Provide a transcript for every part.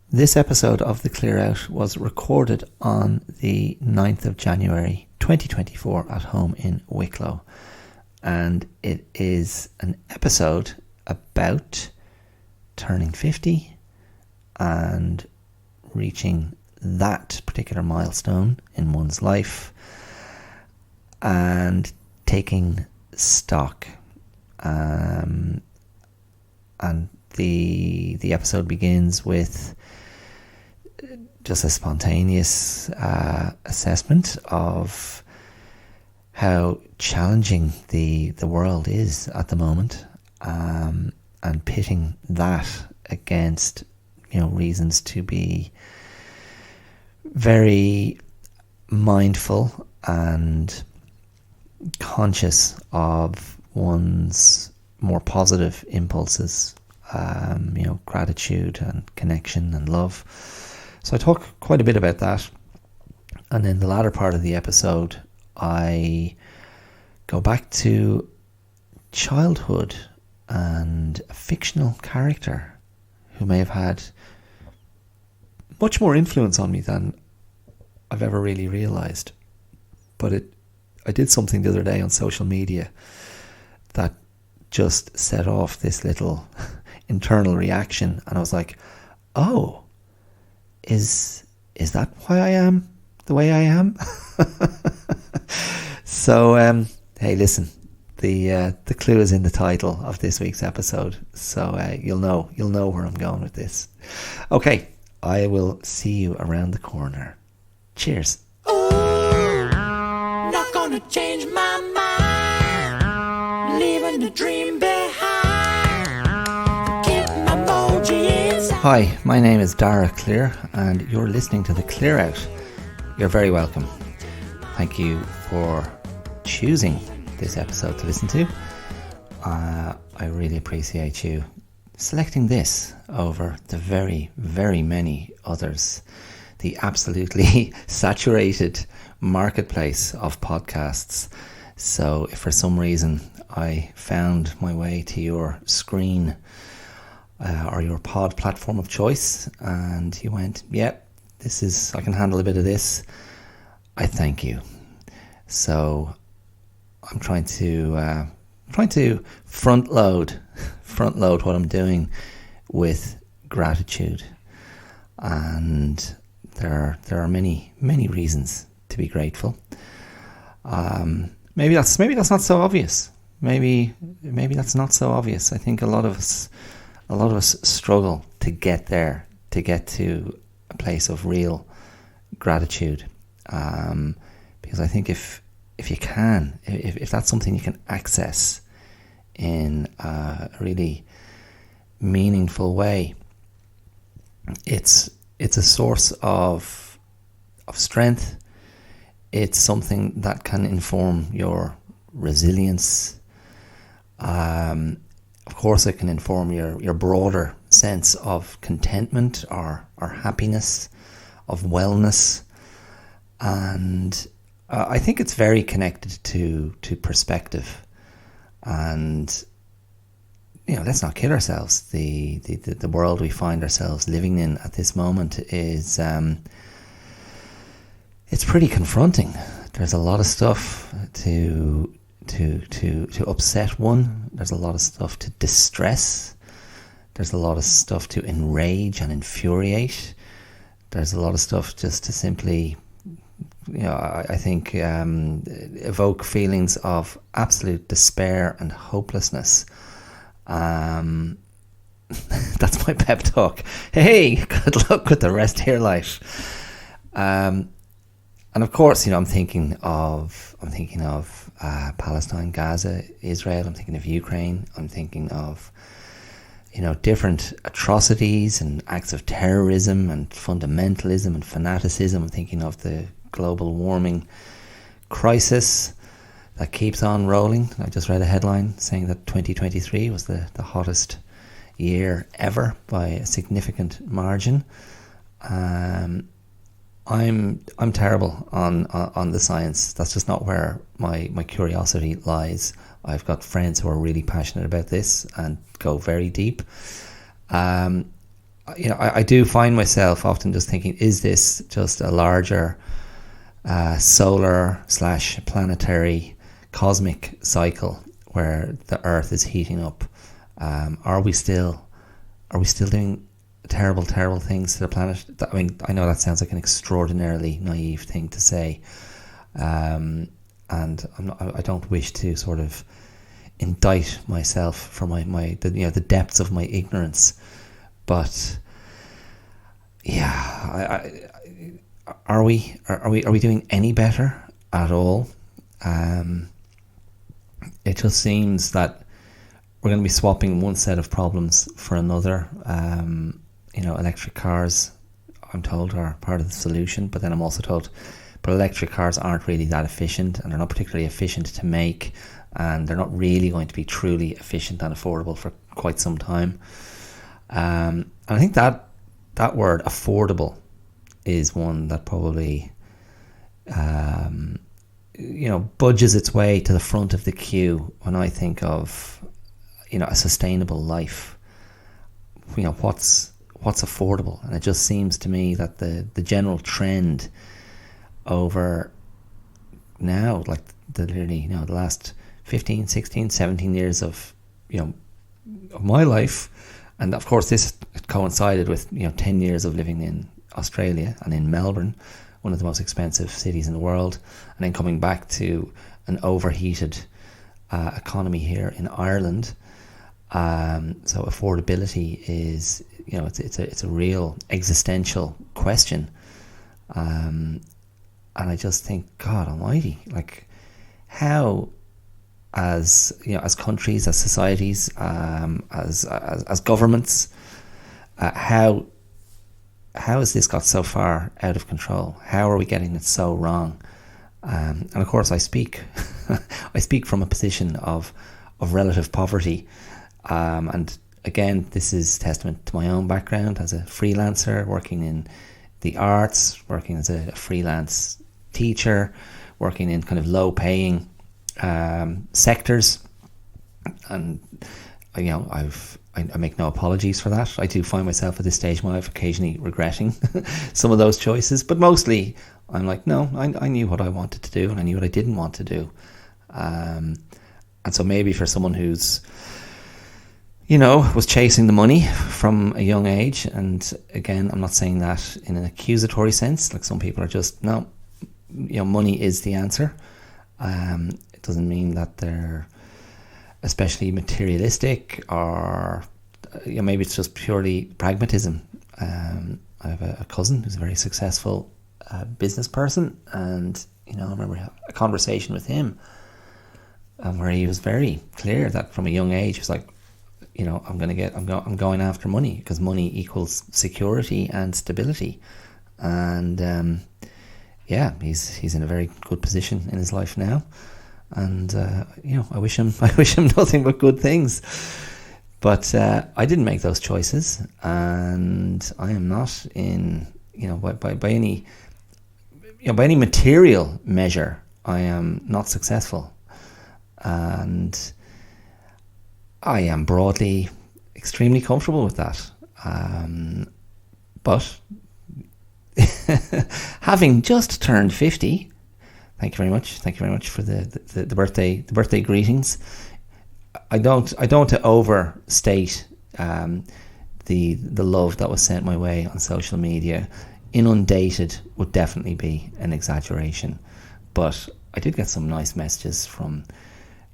This episode of The Clear Out was recorded on the 9th of January 2024 at home in Wicklow. And it is an episode about turning 50 and reaching that particular milestone in one's life and taking stock. And the episode begins with just a spontaneous assessment of how challenging the world is at the moment, and pitting that against reasons to be very mindful and conscious of one's more positive impulses, gratitude and connection and love. So I talk quite a bit about that. And in the latter part of the episode, I go back to childhood and a fictional character who may have had much more influence on me than I've ever really realised. But I did something the other day on social media that just set off this little internal reaction, and I was like, oh, is that why I am the way I am? So hey, listen, the clue is in the title of this week's episode, so you'll know where I'm going with this. Okay, I will see you around the corner. Cheers. Ooh, not gonna change my mind, leaving the dream behind, keep my emoji inside. Hi, my name is Dara Clear, and you're listening to The Clear Out. You're very welcome. Thank you for choosing this episode to listen to. I really appreciate you selecting this over the very, very many others. The absolutely saturated marketplace of podcasts. So if for some reason I found my way to your screen or your pod platform of choice and you went, yep, I can handle a bit of this, I thank you. So I'm trying to front load what I'm doing with gratitude, and there are many reasons to be grateful. Maybe that's not so obvious. Maybe that's not so obvious. I think a lot of us struggle to get there, to get to a place of real gratitude. Because I think if that's something you can access in a really meaningful way, it's a source of strength. It's something that can inform your resilience. Of course, it can inform your broader sense of contentment or happiness, of wellness, and I think it's very connected to perspective. And let's not kid ourselves. The world we find ourselves living in at this moment is it's pretty confronting. There's a lot of stuff to upset one. There's a lot of stuff to distress. There's a lot of stuff to enrage and infuriate. There's a lot of stuff just to simply, I think, evoke feelings of absolute despair and hopelessness. That's my pep talk. Hey, good luck with the rest of your life. And of course, I'm thinking of Palestine, Gaza, Israel. I'm thinking of Ukraine. I'm thinking of different atrocities and acts of terrorism and fundamentalism and fanaticism. I'm thinking of the global warming crisis that keeps on rolling. I just read a headline saying that 2023 was the hottest year ever by a significant margin. I'm terrible on the science. That's just not where my curiosity lies. I've got friends who are really passionate about this and go very deep. I do find myself often just thinking, is this just a larger solar / planetary cosmic cycle where the Earth is heating up? Are we still doing terrible things to the planet? I mean, I know that sounds like an extraordinarily naive thing to say, and I don't wish to sort of indict myself for the depths of my ignorance, but yeah, are we doing any better at all? It just seems that we're going to be swapping one set of problems for another. Electric cars, I'm told, are part of the solution, but then I'm also told, but electric cars aren't really that efficient, and they're not particularly efficient to make, and they're not really going to be truly efficient and affordable for quite some time. And I think that word affordable is one that probably budges its way to the front of the queue when I think of a sustainable life. What's affordable? And it just seems to me that the general trend over now, like the last 15, 16, 17 years of my life, and of course this coincided with 10 years of living in Australia and in Melbourne, one of the most expensive cities in the world, and then coming back to an overheated economy here in Ireland. So affordability is it's a real existential question, and I just think, God Almighty, like how, as countries, as societies, as governments, how has this got so far out of control? How are we getting it so wrong? And of course, I speak from a position of relative poverty, and again, this is testament to my own background as a freelancer, working in the arts, working as a freelance teacher, working in kind of low-paying sectors, and I make no apologies for that. I do find myself at this stage of my life occasionally regretting some of those choices, but mostly I'm like, no, I knew what I wanted to do and I knew what I didn't want to do, and so maybe for someone who's was chasing the money from a young age, and again, I'm not saying that in an accusatory sense, like some people are just, no, money is the answer. It doesn't mean that they're especially materialistic, or maybe it's just purely pragmatism. I have a cousin who's a very successful business person, and I remember a conversation with him where he was very clear that from a young age he was like, I'm going after money because money equals security and stability, and he's in a very good position in his life now, and I wish him nothing but good things. But I didn't make those choices, and I am not in by any material measure, I am not successful, and I am broadly extremely comfortable with that. But having just turned 50, thank you very much for the birthday greetings. I don't to overstate the love that was sent my way on social media. Inundated would definitely be an exaggeration, but I did get some nice messages from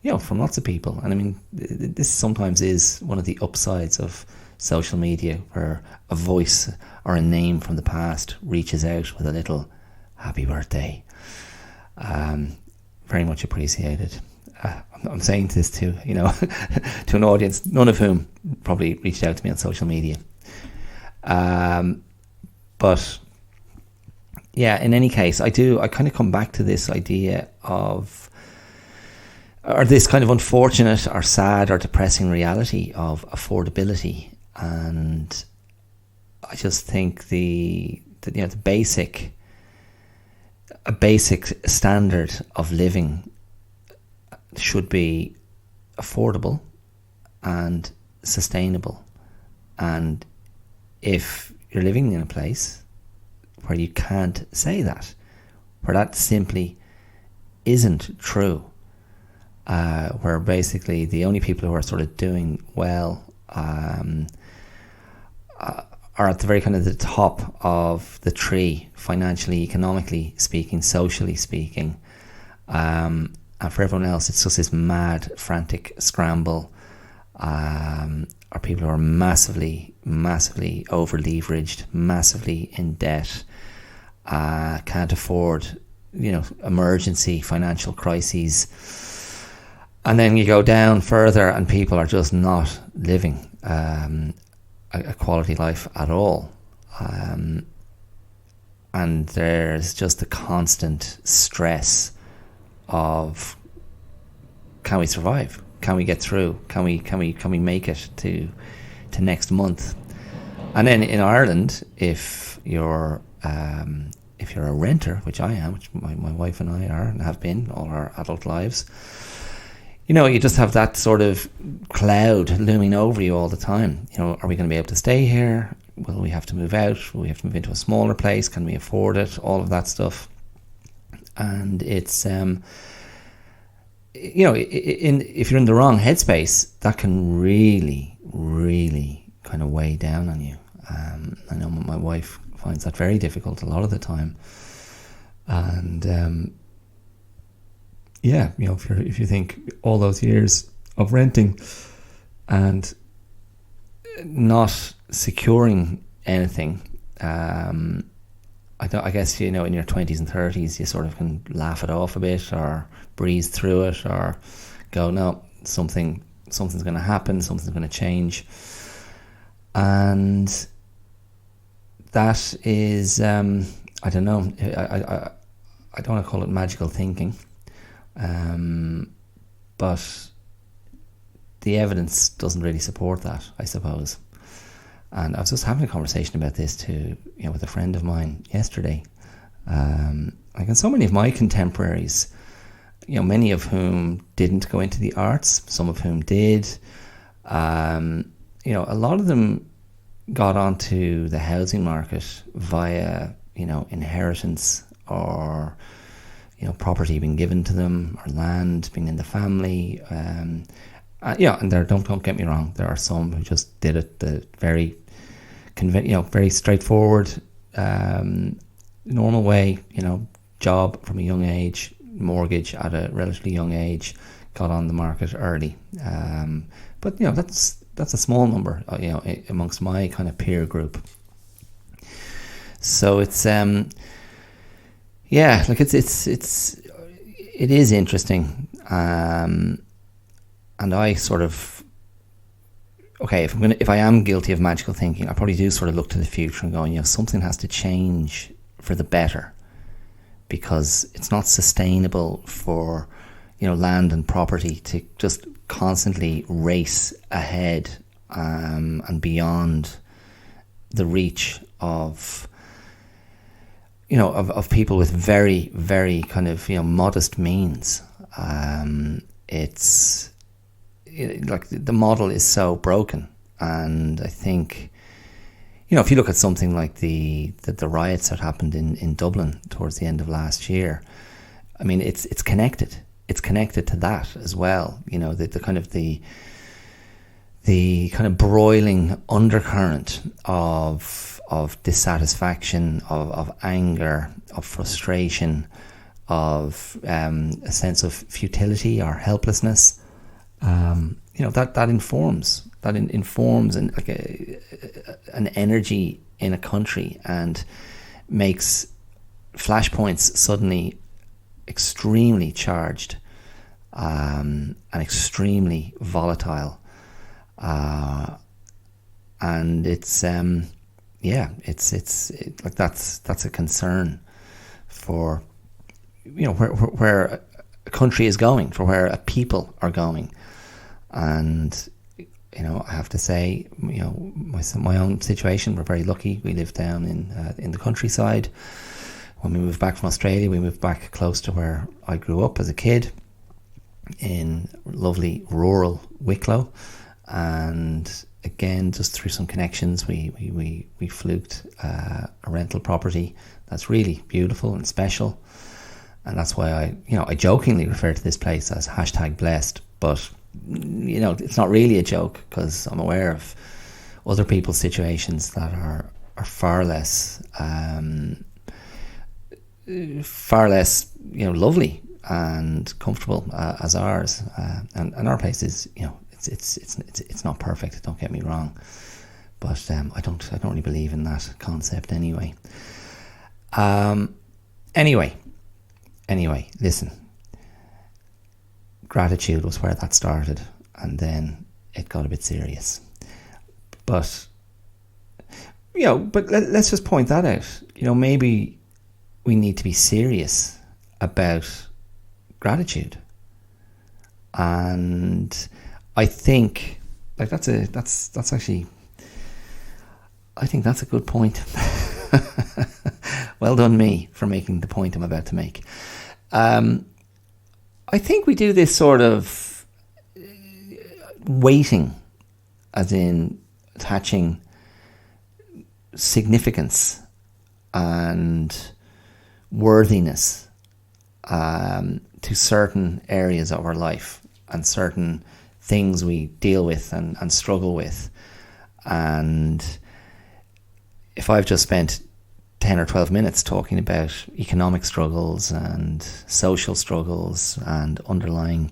lots of people. And I mean, this sometimes is one of the upsides of social media, where a voice or a name from the past reaches out with a little happy birthday. Very much appreciated. I'm saying this to to an audience, none of whom probably reached out to me on social media. But yeah, in any case, I kind of come back to this idea of, or this kind of unfortunate or sad or depressing reality of affordability. And I just think a basic standard of living should be affordable and sustainable and if you're living in a place where you can't say that, where that simply isn't true, where basically the only people who are sort of doing well are at the very kind of the top of the tree, financially, economically speaking, socially speaking, and for everyone else it's just this mad, frantic scramble, or people who are massively over leveraged, massively in debt, can't afford, emergency financial crises. And then you go down further and people are just not living a quality life at all. And there's just the constant stress of, can we survive? Can we get through? Can we make it to next month? And then in Ireland, if you're a renter, which I am, which my wife and I are and have been all our adult lives, you just have that sort of cloud looming over you all the time. Are we going to be able to stay here? Will we have to move out? Will we have to move into a smaller place? Can we afford it? All of that stuff. And it's, if you're in the wrong headspace, that can really, really kind of weigh down on you. I know my wife finds that very difficult a lot of the time. And if you think all those years of renting and not securing anything, I guess in your 20s and 30s you sort of can laugh it off a bit or breeze through it or go, no, something's going to happen, something's going to change. And that is, I don't know, I don't want to call it magical thinking, but the evidence doesn't really support that, I suppose. And I was just having a conversation about this too, with a friend of mine yesterday. And so many of my contemporaries, many of whom didn't go into the arts, some of whom did. A lot of them got onto the housing market via, inheritance or, property being given to them or land being in the family. And there, don't get me wrong, there are some who just did it the very very straightforward, normal way, job from a young age, mortgage at a relatively young age, got on the market early. But that's a small number, amongst my kind of peer group. So it's it is interesting, and I sort of, if I am guilty of magical thinking, I probably do sort of look to the future and go, something has to change for the better, because it's not sustainable for land and property to just constantly race ahead and beyond the reach of of people with very, very kind of modest means. It's like the model is so broken, and I think if you look at something like the riots that happened in Dublin towards the end of last year, I mean it's connected. It's connected to that as well. The kind of broiling undercurrent of dissatisfaction, of anger, of frustration, of a sense of futility or helplessness. That informs an energy in a country and makes flashpoints suddenly extremely charged and extremely volatile, and it's like that's a concern for where a country is going, for where a people are going. And I have to say, my own situation, we're very lucky. We live down in the countryside. When we moved back from Australia, we moved back close to where I grew up as a kid, in lovely rural Wicklow. And again, just through some connections, we fluked a rental property that's really beautiful and special. And that's why I jokingly refer to this place as #blessed. But, it's not really a joke, because I'm aware of other people's situations that are far less, lovely and comfortable as ours. And our place is, it's not perfect. Don't get me wrong, but I don't really believe in that concept anyway. Anyway, listen. Gratitude was where that started, and then it got a bit serious. But let's just point that out. Maybe we need to be serious about gratitude. And I think that's actually, I think that's a good point. Well done me for making the point I'm about to make. I think we do this sort of weighting, as in attaching significance and worthiness to certain areas of our life and certain things we deal with and struggle with. And if I've just spent 10 or 12 minutes talking about economic struggles and social struggles and underlying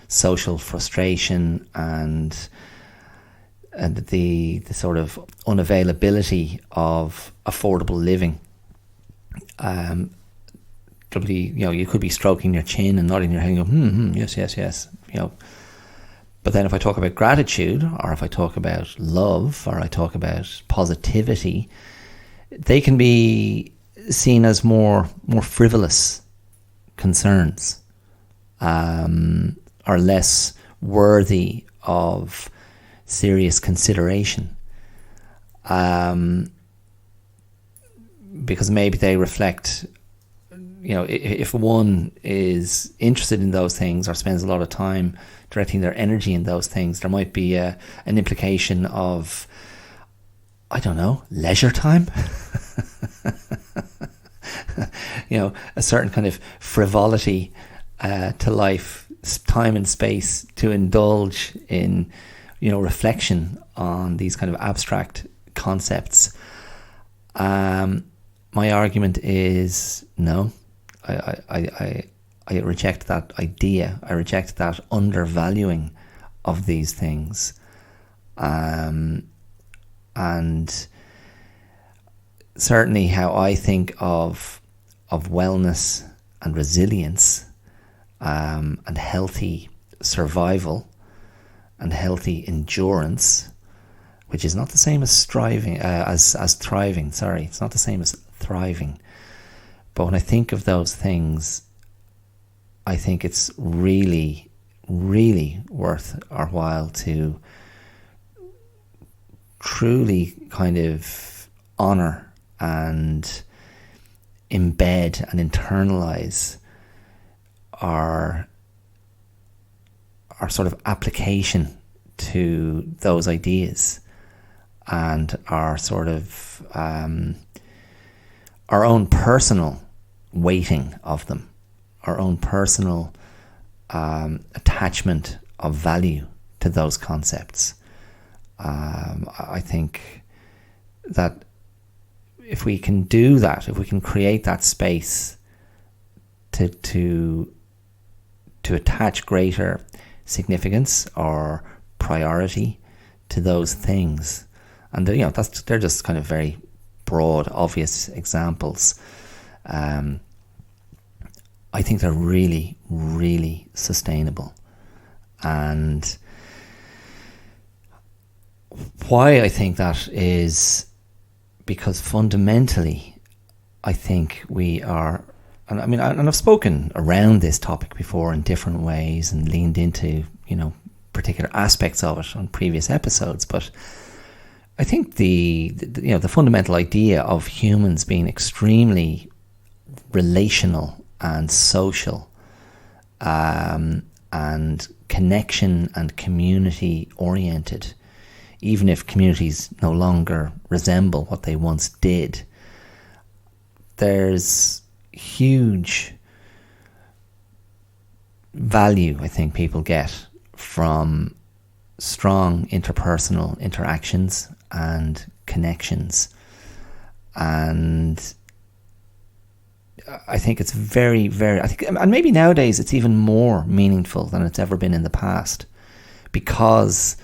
social frustration and the sort of unavailability of affordable living, you could be stroking your chin and nodding your head and go, yes. But then if I talk about gratitude, or if I talk about love, or I talk about positivity, they can be seen as more frivolous concerns, or less worthy of serious consideration, because maybe they reflect, if one is interested in those things or spends a lot of time directing their energy in those things, there might be an implication of, I don't know, leisure time. A certain kind of frivolity to life, time and space to indulge in, reflection on these kind of abstract concepts. My argument is no. I reject that idea. I reject that undervaluing of these things. And certainly how I think of wellness and resilience, and healthy survival and healthy endurance, which is not the same as striving, as thriving. Sorry, it's not the same as thriving. But when I think of those things, I think it's really, really worth our while to truly kind of honour and embed and internalise our sort of application to those ideas, and our sort of our own personal weighting of them, our own personal attachment of value to those concepts. I think that if we can do that, if we can create that space to attach greater significance or priority to those things, and they're just kind of very broad, obvious examples. I think they're really, really sustainable. And why I think that is because fundamentally, I think we are, and I've spoken around this topic before in different ways and leaned into, particular aspects of it on previous episodes, but I think the fundamental idea of humans being extremely relational and social, and connection and community oriented, even if communities no longer resemble what they once did, there's huge value, I think, people get from strong interpersonal interactions and connections. And I think it's very, very, and maybe nowadays it's even more meaningful than it's ever been in the past, because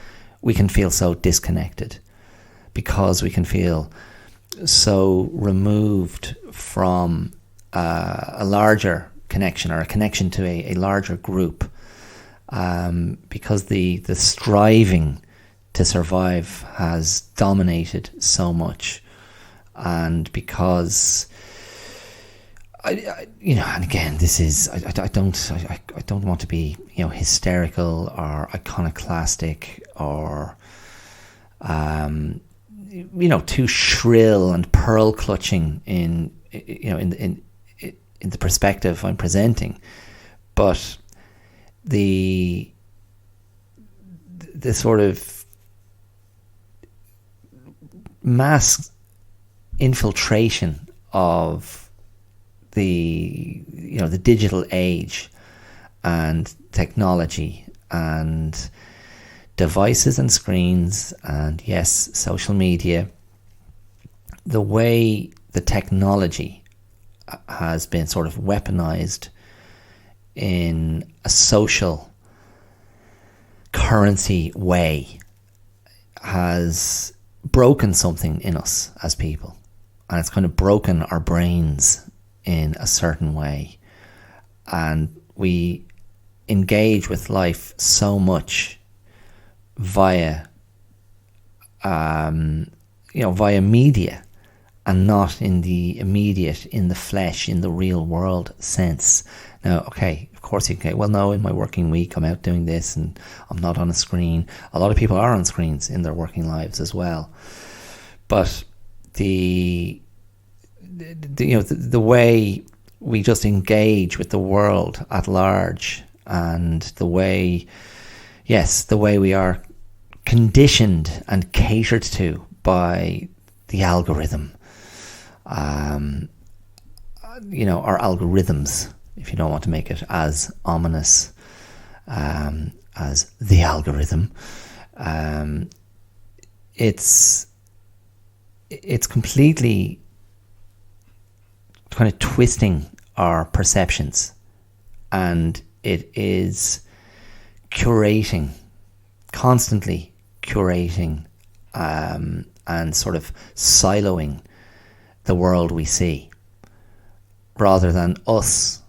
we can feel so disconnected, because we can feel so removed from a larger connection, or a connection to a larger group, because the striving to survive has dominated so much, and because and again, this is I don't want to be hysterical or iconoclastic or too shrill and pearl clutching in the perspective I'm presenting, but the sort of mass infiltration of the digital age and technology and devices and screens and, yes, social media, the way the technology has been sort of weaponized in a social currency way has broken something in us as people, and it's kind of broken our brains in a certain way, and we engage with life so much via media, and not in the immediate, in the flesh, in the real world sense. Now, okay, of course you can, well, no, in my working week I'm out doing this and I'm not on a screen. A lot of people are on screens in their working lives as well. But the way we just engage with the world at large, and the way we are conditioned and catered to by the algorithm, our algorithms, if you don't want to make it as ominous as the algorithm, it's completely kind of twisting our perceptions, and it is constantly curating and sort of siloing the world we see, rather than us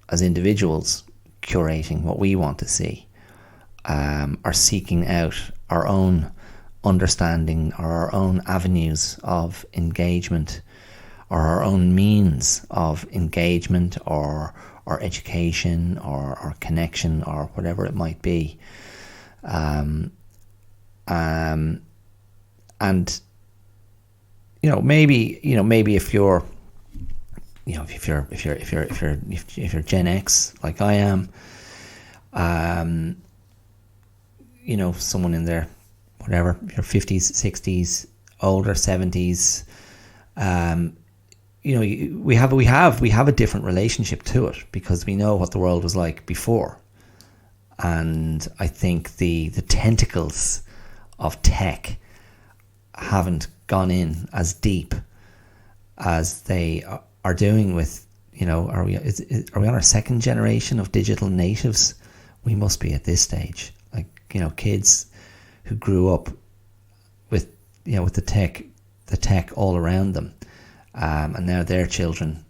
as individuals curating what we want to see, or seeking out our own understanding or our own avenues of engagement, or our own means of engagement or education or connection or whatever it might be. And maybe if you're Gen X like I am, someone in their whatever, your 50s, 60s, older, 70s, we have a different relationship to it, because we know what the world was like before. And I think the tentacles of tech haven't gone in as deep as they are doing with, are we on our second generation of digital natives? We must be at this stage. Like, kids who grew up with the tech all around them, and now their children,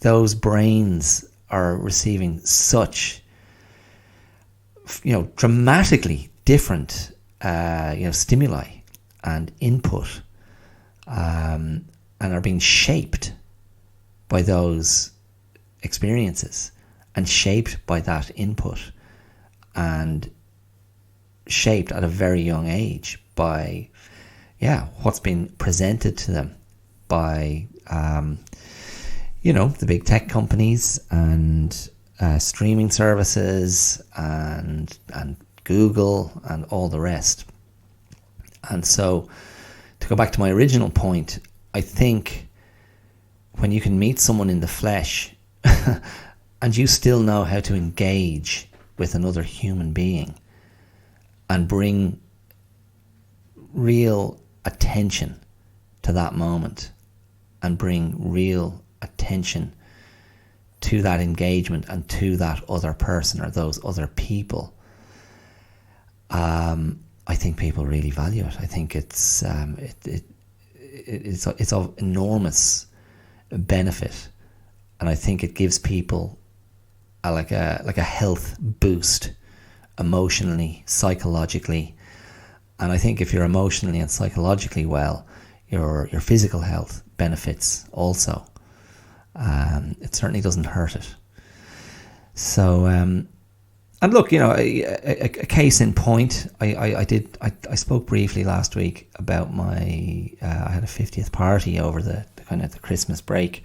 those brains are receiving such dramatically different stimuli and input, and are being shaped by those experiences, and shaped by that input, and shaped at a very young age by what's been presented to them by the big tech companies and streaming services and Google and all the rest. And so, to go back to my original point, I think when you can meet someone in the flesh and you still know how to engage with another human being and bring real attention to that moment and bring real attention to that engagement and to that other person or those other people, I think people really value it. I think it's of enormous benefit, and I think it gives people like a health boost, emotionally, psychologically. And I think if you're emotionally and psychologically well, your physical health benefits also. It certainly doesn't hurt it. So, and look, a case in point. I spoke briefly last week about I had a 50th party over the kind of the Christmas break,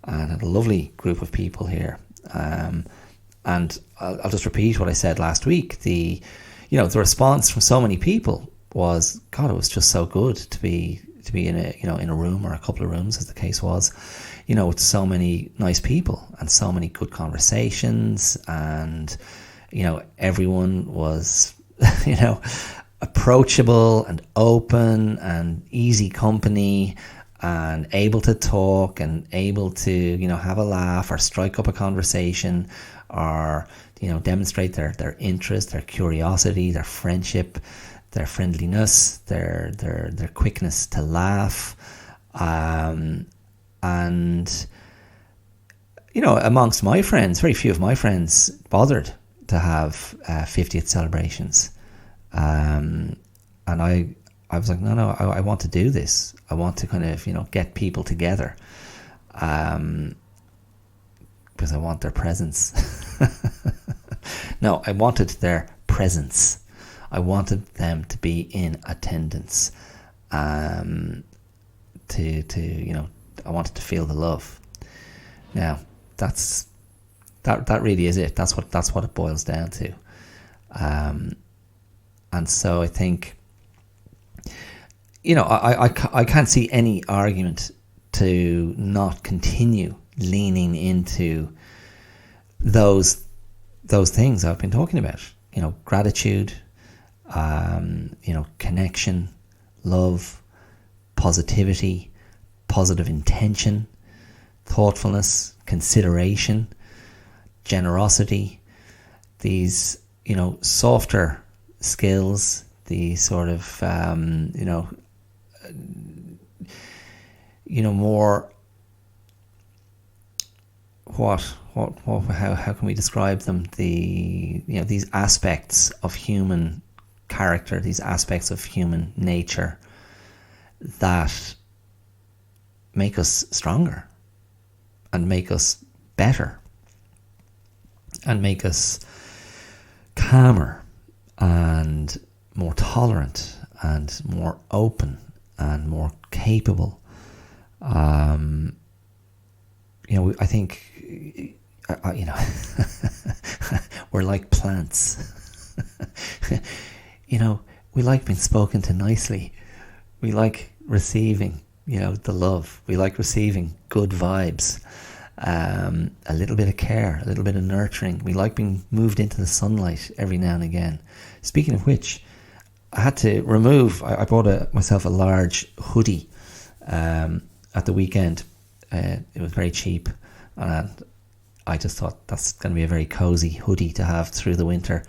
and had a lovely group of people here. And I'll just repeat what I said last week. The response from so many people was, God, it was just so good to be in a room or a couple of rooms, as the case was, with so many nice people and so many good conversations, and everyone was approachable and open and easy company and able to talk and able to have a laugh or strike up a conversation or demonstrate their interest, their curiosity, their friendship, their friendliness, their quickness to laugh, and amongst my friends, very few of my friends bothered to have 50th celebrations, and I was like, no, I want to do this. I want to kind of get people together, because I want their presence. No, I wanted their presence. I wanted them to be in attendance. I wanted to feel the love. Now, that really is it. That's what it boils down to. And so I think, I can't see any argument to not continue leaning into those things I've been talking about. Gratitude, connection, love, positivity, positive intention, thoughtfulness, consideration, generosity, these, softer skills, the sort of, more, how can we describe them? These aspects of human character, these aspects of human nature that make us stronger and make us better and make us calmer and more tolerant and more open and more capable. I think, we're like plants. We like being spoken to nicely. We like receiving, the love. We like receiving good vibes, a little bit of care, a little bit of nurturing. We like being moved into the sunlight every now and again. Speaking of which, I had to remove, I bought myself a large hoodie at the weekend. It was very cheap, and I just thought that's going to be a very cozy hoodie to have through the winter.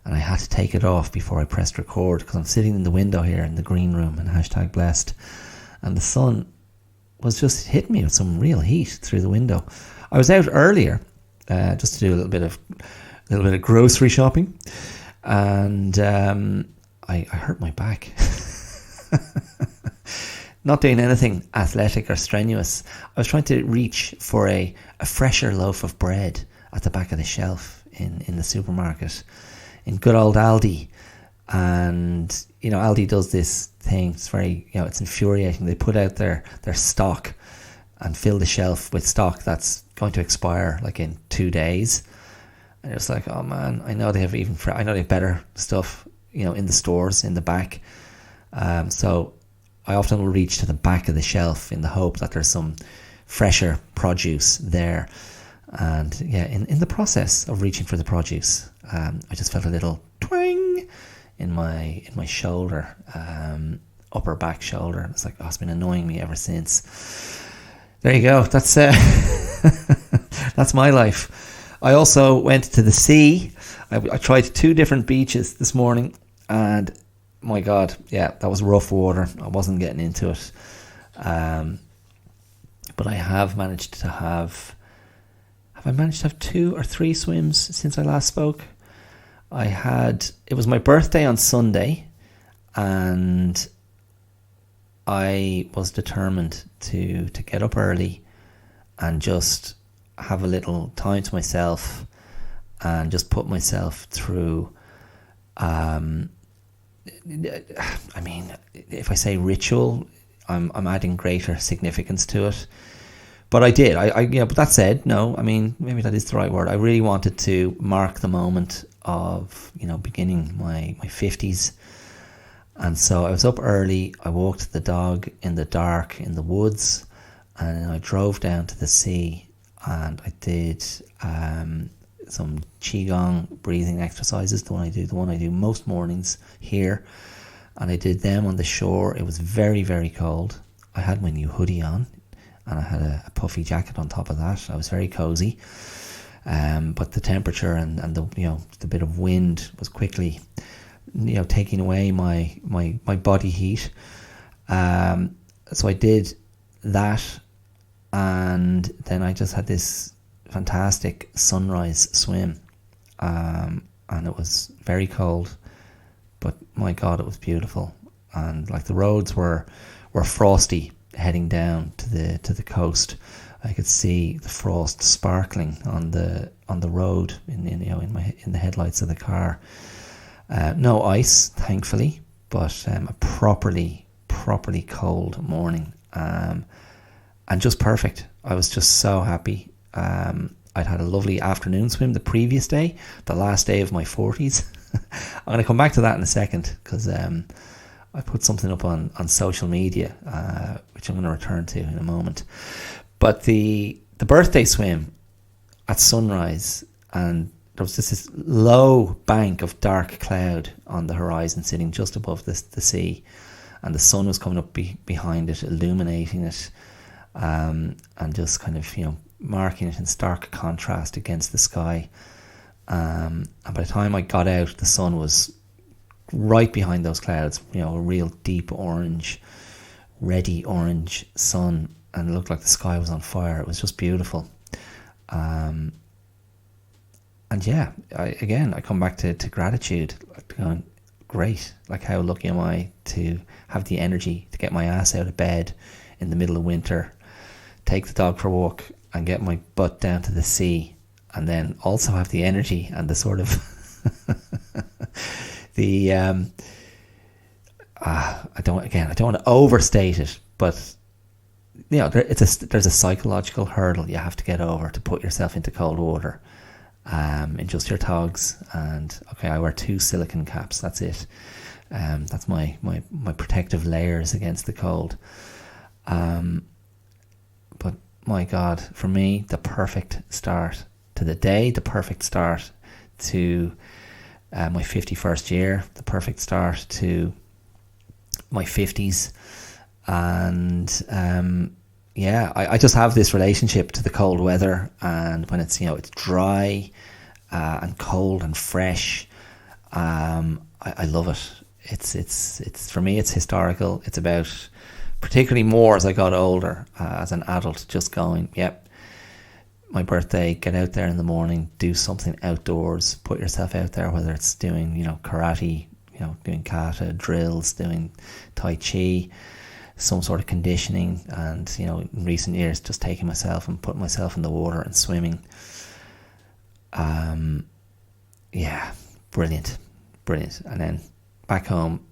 And I had to take it off before I pressed record, because I'm sitting in the window here in the green room and #blessed, and the sun was just hitting me with some real heat through the window. I was out earlier just to do a little bit of grocery shopping, and I hurt my back. Not doing anything athletic or strenuous. I was trying to reach for a fresher loaf of bread at the back of the shelf in the supermarket, in good old Aldi. And Aldi does this thing. It's very, it's infuriating. They put out their stock and fill the shelf with stock that's going to expire like in 2 days, And it's like, oh man, I know they have I know they have better stuff, in the stores in the back. So I often will reach to the back of the shelf in the hope that there's some fresher produce there. And yeah, in the process of reaching for the produce, I just felt a little twang in my shoulder, upper back shoulder. It's like, it's been annoying me ever since. There you go. That's that's my life. I also went to the sea. I tried 2 different beaches this morning, and my God, yeah, that was rough water. I wasn't getting into it. But I have managed to have... Have I managed to have 2 or 3 swims since I last spoke? It was my birthday on Sunday, and I was determined to get up early and just have a little time to myself and just put myself through, I mean, if I say ritual, I'm adding greater significance to it. But I did. But that said, no, I mean, maybe that is the right word. I really wanted to mark the moment of, beginning my 50s. And so I was up early. I walked the dog in the dark in the woods, and then I drove down to the sea, and I did some qigong breathing exercises, the one I do most mornings here, and I did them on the shore. It was very, very cold. I had my new hoodie on, and I had a puffy jacket on top of that. I was very cozy, but the temperature and the bit of wind was quickly taking away my body heat. So I did that, and then I just had this fantastic sunrise swim, and it was very cold, but my God, it was beautiful. And like the roads were frosty heading down to the coast. I could see the frost sparkling on the road in the headlights of the car. No ice, thankfully, but a properly cold morning, and just perfect. I was just so happy. I'd had a lovely afternoon swim the previous day, the last day of my 40s. I'm going to come back to that in a second, because I put something up on social media, which I'm going to return to in a moment. But the birthday swim at sunrise, and there was just this low bank of dark cloud on the horizon sitting just above the sea, and the sun was coming up behind it, illuminating it, and just kind of marking it in stark contrast against the sky. And by the time I got out, the sun was right behind those clouds, a real deep orange, reddy orange sun, and it looked like the sky was on fire. It was just beautiful. And yeah, I come back to gratitude, going, great, like how lucky am I to have the energy to get my ass out of bed in the middle of winter, take the dog for a walk, and get my butt down to the sea, and then also have the energy and the sort of I don't want to overstate it, but there's a psychological hurdle you have to get over to put yourself into cold water, in just your togs. And okay, I wear 2 silicone caps, that's it. That's my protective layers against the cold. But my God, for me, the perfect start to the day, the perfect start to my 51st year, the perfect start to my 50s. And I just have this relationship to the cold weather, and when it's it's dry and cold and fresh, I love it. It's for me, it's historical. It's about, particularly more as I got older, as an adult, just going, yep, my birthday, get out there in the morning, do something outdoors, put yourself out there, whether it's doing karate, doing kata, drills, doing tai chi, some sort of conditioning, and in recent years just taking myself and putting myself in the water and swimming. Brilliant. And then back home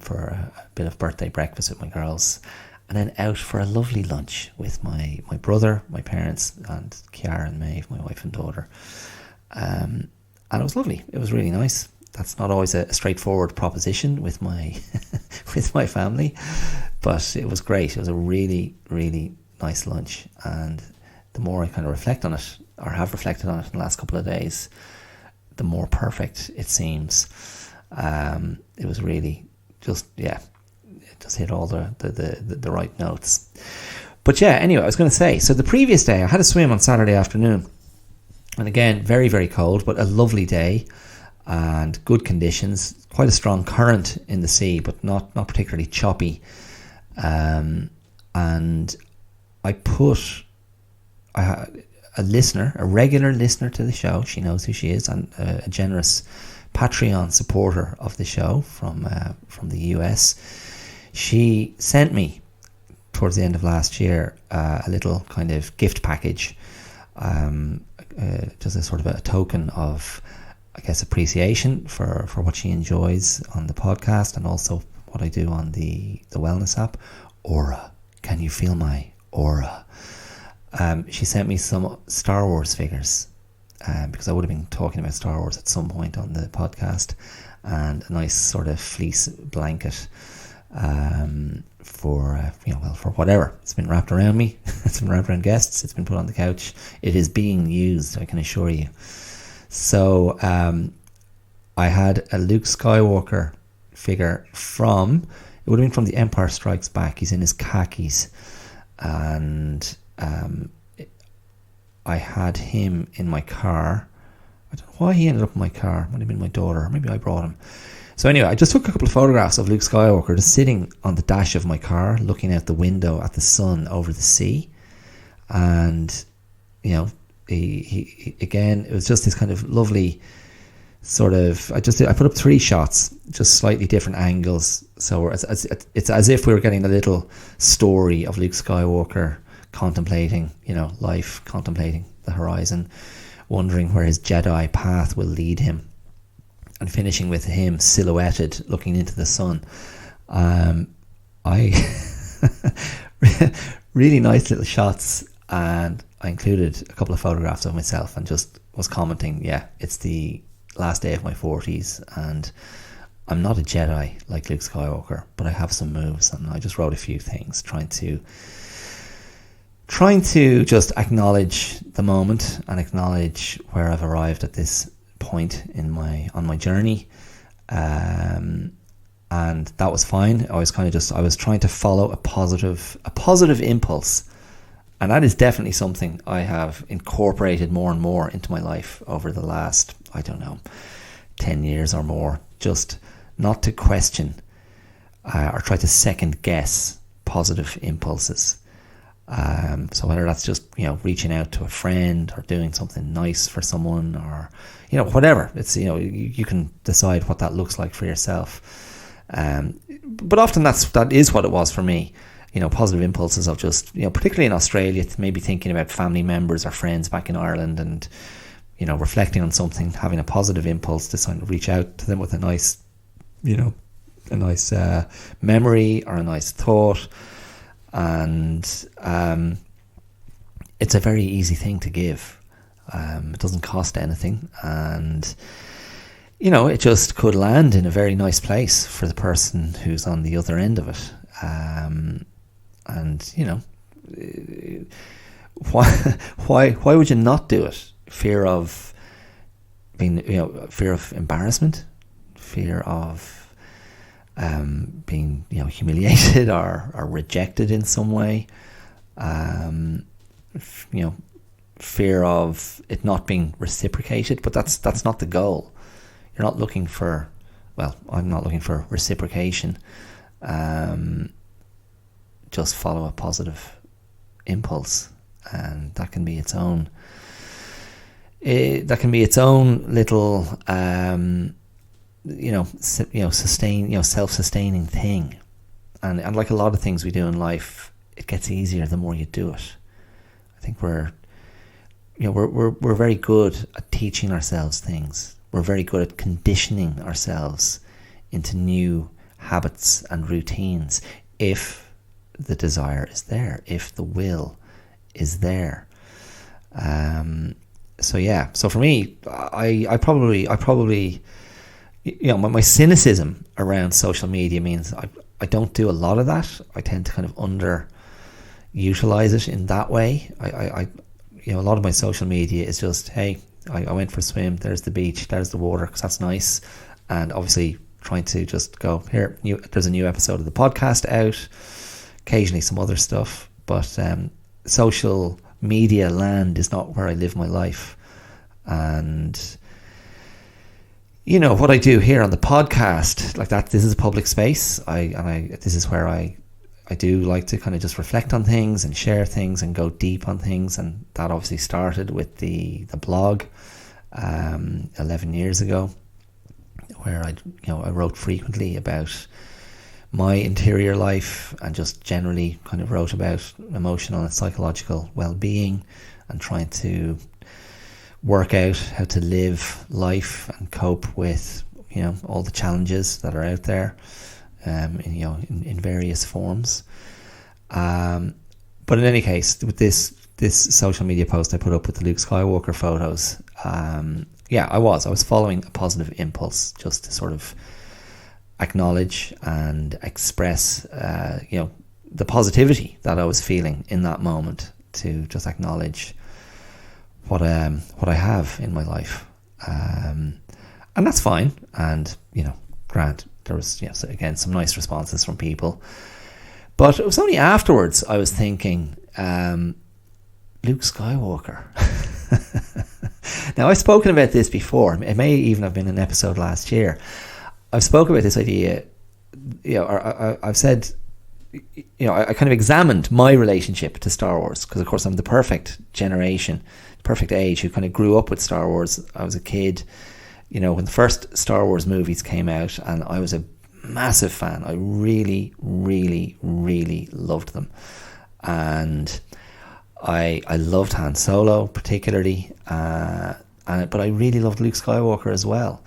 for a bit of birthday breakfast with my girls, and then out for a lovely lunch with my brother, my parents, and Kiara and Maeve, my wife and daughter. And it was lovely. It was really nice. That's not always a straightforward proposition with my with my family, but it was great. It was a really, really nice lunch, and the more I kind of reflect on it, or have reflected on it in the last couple of days, the more perfect it seems. It was really just, it just hit all the right notes. But yeah, anyway, I was going to say, so the previous day I had a swim on Saturday afternoon, and again, very, very cold, but a lovely day and good conditions. Quite a strong current in the sea, but not particularly choppy. And I had a regular listener to the show. She knows who she is, and a generous Patreon supporter of the show from the US. She sent me towards the end of last year a little kind of gift package, just a sort of a token of, I guess, appreciation for what she enjoys on the podcast, and also what I do on the wellness app. Aura. Can you feel my aura? She sent me some Star Wars figures, because I would have been talking about Star Wars at some point on the podcast, and a nice sort of fleece blanket for whatever. It's been wrapped around me. It's been wrapped around guests. It's been put on the couch. It is being used, I can assure you. So I had a Luke Skywalker figure it would have been from The Empire Strikes Back. He's in his khakis, and I had him in my car. I don't know why he ended up in my car. It might have been my daughter, or maybe I brought him. So anyway, I just took a couple of photographs of Luke Skywalker just sitting on the dash of my car, looking out the window at the sun over the sea. And, he again, it was just this kind of lovely sort of, I put up 3 shots, just slightly different angles. So it's as if we were getting a little story of Luke Skywalker contemplating, life, contemplating the horizon, wondering where his Jedi path will lead him, and finishing with him silhouetted looking into the sun. Really nice little shots, and I included a couple of photographs of myself and just was commenting, it's the last day of my 40s, and I'm not a Jedi like Luke Skywalker, but I have some moves, and I just wrote a few things trying to just acknowledge the moment and acknowledge where I've arrived at this point on my journey, and that was fine. I was trying to follow a positive impulse, and that is definitely something I have incorporated more and more into my life over the last, 10 years or more, just not to question or try to second guess positive impulses. So whether that's just, reaching out to a friend or doing something nice for someone, or, whatever, it's, you can decide what that looks like for yourself. But often that is what it was for me, positive impulses of just, particularly in Australia, maybe thinking about family members or friends back in Ireland, and, reflecting on something, having a positive impulse to sort of reach out to them with a nice, memory or a nice thought. And it's a very easy thing to give. It doesn't cost anything, and it just could land in a very nice place for the person who's on the other end of it. Why would you not do it? Fear of embarrassment, fear of being humiliated or rejected in some way, fear of it not being reciprocated. But that's not the goal. You're not looking for, I'm not looking for reciprocation. Just follow a positive impulse, and that can be its own little self-sustaining thing. And like a lot of things we do in life, it gets easier the more you do it. I think we're very good at teaching ourselves things. We're very good at conditioning ourselves into new habits and routines, if the desire is there, if the will is there. So yeah, so for me, I probably, my cynicism around social media means I don't do a lot of that. I tend to kind of utilize it in that way. I a lot of my social media is just, hey, I went for a swim, there's the beach, there's the water, because that's nice. And obviously trying to just go, here, there's a new episode of the podcast out, occasionally some other stuff, but social media land is not where I live my life. And what I do here on the podcast, like that, this is a public space. This is where I do like to kind of just reflect on things and share things and go deep on things. And that obviously started with the blog 11 years ago, where I wrote frequently about my interior life and just generally kind of wrote about emotional and psychological well-being and trying to work out how to live life and cope with all the challenges that are out there. In various forms, but in any case, with this social media post I put up with the Luke Skywalker photos, I was following a positive impulse just to sort of acknowledge and express, the positivity that I was feeling in that moment, to just acknowledge what I have in my life, and that's fine. And grant, there was again some nice responses from people, but it was only afterwards I was thinking, Luke Skywalker. Now, I've spoken about this before. It may even have been an episode last year. I've spoken about this idea, I've said, I kind of examined my relationship to Star Wars, because of course I'm the perfect generation, perfect age, who kind of grew up with Star Wars. I was a kid when the first Star Wars movies came out, and I was a massive fan. I really, really, really loved them. And I loved Han Solo particularly, but I really loved Luke Skywalker as well.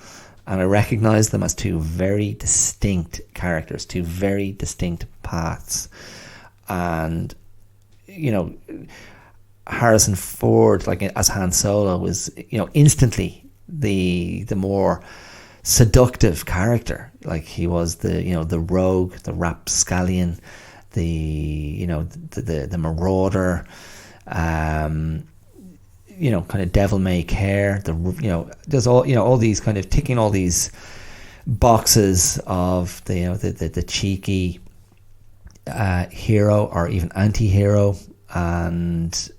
And I recognised them as two very distinct characters, two very distinct paths. And, Harrison Ford, like as Han Solo, was, instantly the more seductive character. Like he was the rogue, the rapscallion, the marauder, kind of devil may care. There's all these kind of ticking all these boxes of the cheeky hero or even anti-hero. And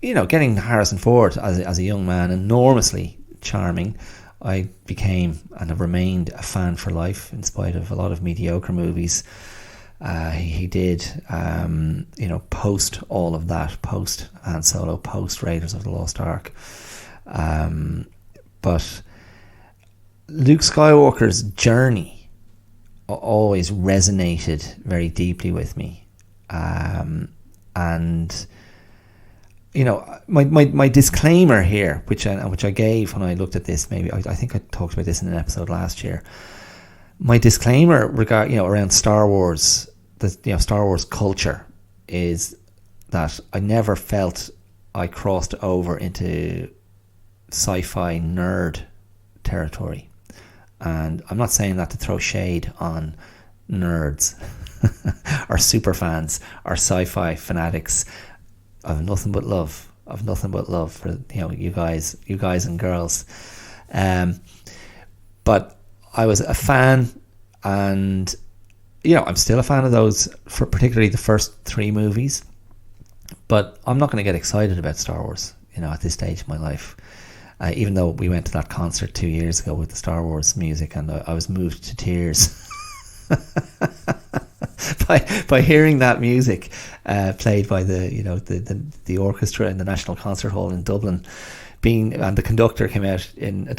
getting Harrison Ford as a young man enormously charming, I became and have remained a fan for life in spite of a lot of mediocre movies he did. Post all of that, post Han Solo, post Raiders of the Lost Ark. But Luke Skywalker's journey always resonated very deeply with me, and my disclaimer here, which I gave when I looked at this, maybe I think I talked about this in an episode last year. My disclaimer around Star Wars, the Star Wars culture, is that I never felt I crossed over into sci-fi nerd territory. And I'm not saying that to throw shade on nerds or super fans or sci-fi fanatics. I've nothing but love. For you guys and girls. But I was a fan, and I'm still a fan of those, for particularly the first 3 movies. But I'm not going to get excited about Star Wars, at this stage of my life. Even though we went to that concert 2 years ago with the Star Wars music, and I was moved to tears by hearing that music played by the orchestra in the National Concert Hall in Dublin, and the conductor came out in a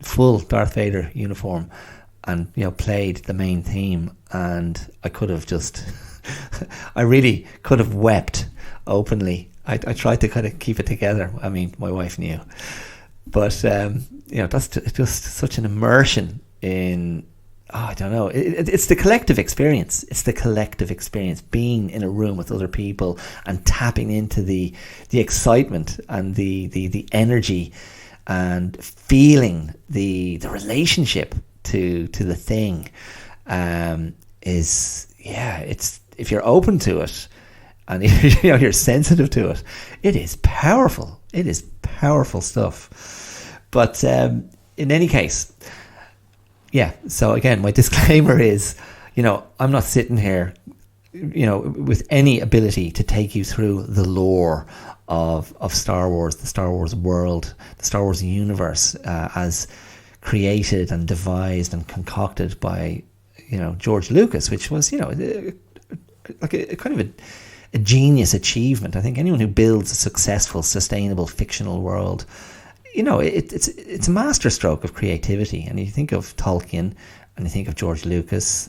full Darth Vader uniform, and played the main theme, and I could have just I really could have wept openly. I tried to kind of keep it together. I mean, my wife knew, but that's just such an immersion in I don't know. It's the collective experience. It's the collective experience, being in a room with other people and tapping into the excitement and the energy and feeling the relationship to the thing. It's if you're open to it and you're sensitive to it, it is powerful. It is powerful stuff. But in any case, yeah, so again, my disclaimer is, I'm not sitting here, with any ability to take you through the lore of Star Wars, the Star Wars world, the Star Wars universe, as created and devised and concocted by, George Lucas, which was, like a kind of a genius achievement. I think anyone who builds a successful, sustainable, fictional world, it's a masterstroke of creativity. And you think of Tolkien, and you think of George Lucas,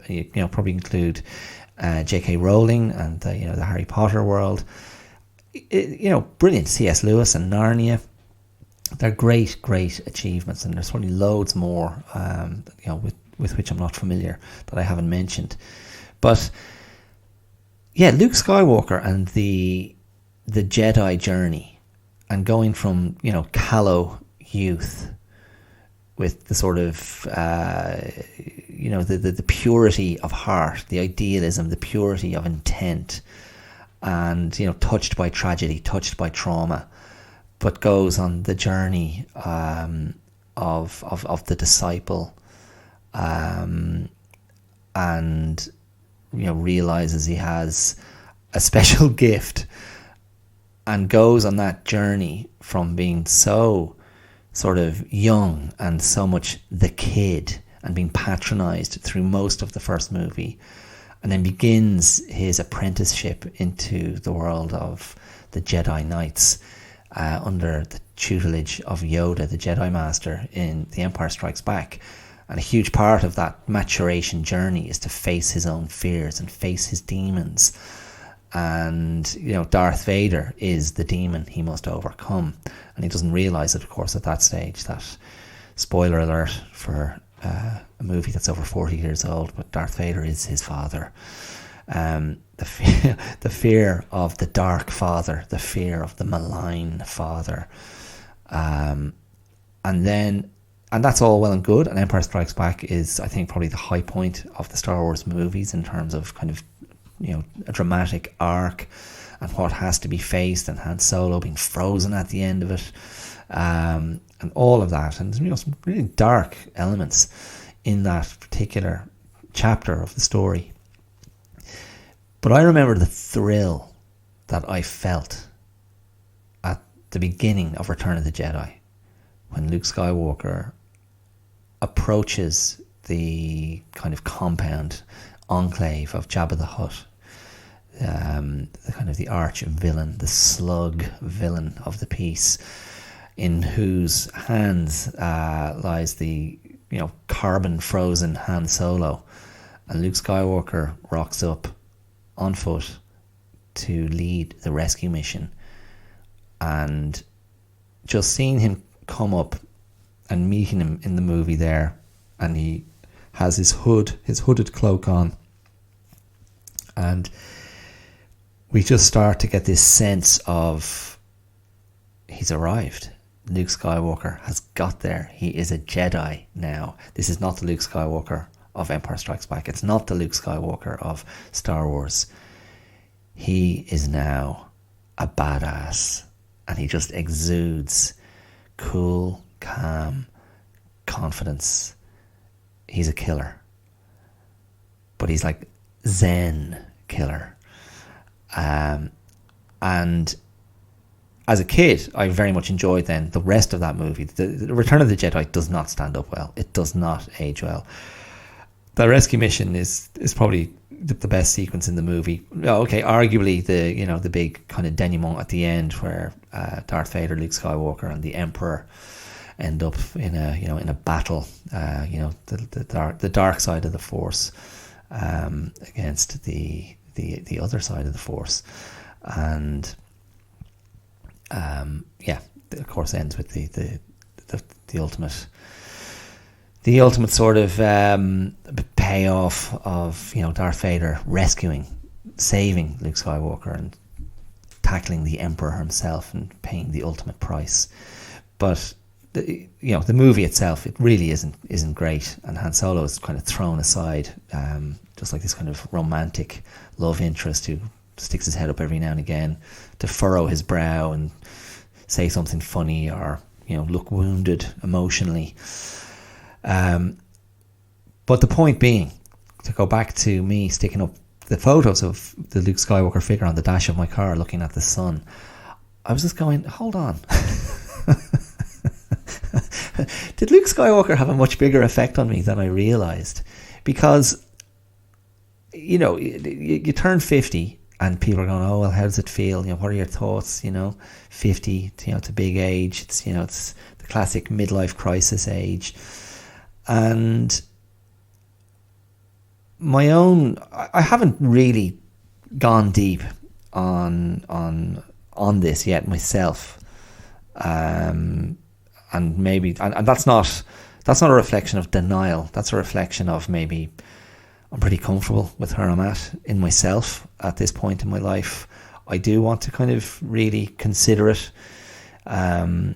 you probably include J.K. Rowling and the Harry Potter world. Brilliant. C.S. Lewis and Narnia. They're great achievements, and there's probably loads more, with which I'm not familiar, that I haven't mentioned. But yeah, Luke Skywalker and the Jedi journey, and going from, callow youth with the sort of, the purity of heart, the idealism, the purity of intent, and, touched by tragedy, touched by trauma, but goes on the journey of the disciple, and, realizes he has a special gift, and goes on that journey from being so sort of young and so much the kid and being patronized through most of the first movie, and then begins his apprenticeship into the world of the Jedi Knights, under the tutelage of Yoda, the Jedi Master, in The Empire Strikes Back. And a huge part of that maturation journey is to face his own fears and face his demons. And, Darth Vader is the demon he must overcome. And he doesn't realise it, of course, at that stage, that, spoiler alert for a movie that's over 40 years old, but Darth Vader is his father. The fear of the dark father, the fear of the malign father. And that's all well and good. And Empire Strikes Back is, I think, probably the high point of the Star Wars movies in terms of kind of, a dramatic arc and what has to be faced, and Han Solo being frozen at the end of it, and all of that. And some really dark elements in that particular chapter of the story. But I remember the thrill that I felt at the beginning of Return of the Jedi, when Luke Skywalker approaches the kind of compound enclave of Jabba the Hutt, the kind of the arch villain, the slug villain of the piece, in whose hands lies the carbon frozen Han Solo, and Luke Skywalker rocks up on foot to lead the rescue mission. And just seeing him come up and meeting him in the movie there, and he has his hooded cloak on, and we just start to get this sense of he's arrived. Luke Skywalker has got there. He is a Jedi now. This is not the Luke Skywalker of Empire Strikes Back. It's not the Luke Skywalker of Star Wars. He is now a badass, and he just exudes cool, calm confidence. He's a killer, but he's like Zen killer. And as a kid, I very much enjoyed then the rest of that movie. The Return of the Jedi does not stand up well. It does not age well. The rescue mission is probably the best sequence in the movie. Okay, arguably the big kind of denouement at the end, where Darth Vader, Luke Skywalker, and the Emperor end up in a battle. The dark side of the Force against the other side of the Force, and of course ends with the ultimate the ultimate sort of payoff of, you know, Darth Vader saving Luke Skywalker and tackling the Emperor himself and paying the ultimate price. But you know, the movie itself, it really isn't great, and Han Solo is kind of thrown aside, just like this kind of romantic love interest who sticks his head up every now and again to furrow his brow and say something funny, or, you know, look wounded emotionally. But the point being, to go back to me sticking up the photos of the Luke Skywalker figure on the dash of my car looking at the sun, I was just going, hold on. Did Luke Skywalker have a much bigger effect on me than I realised? Because, you know, you turn 50 and people are going, oh, well, how does it feel? You know, what are your thoughts? You know, 50, you know, it's a big age. It's, you know, it's the classic midlife crisis age. And I haven't really gone deep on this yet myself. And maybe, and that's not a reflection of denial. That's a reflection of maybe I'm pretty comfortable with where I'm at in myself at this point in my life. I do want to kind of really consider it, to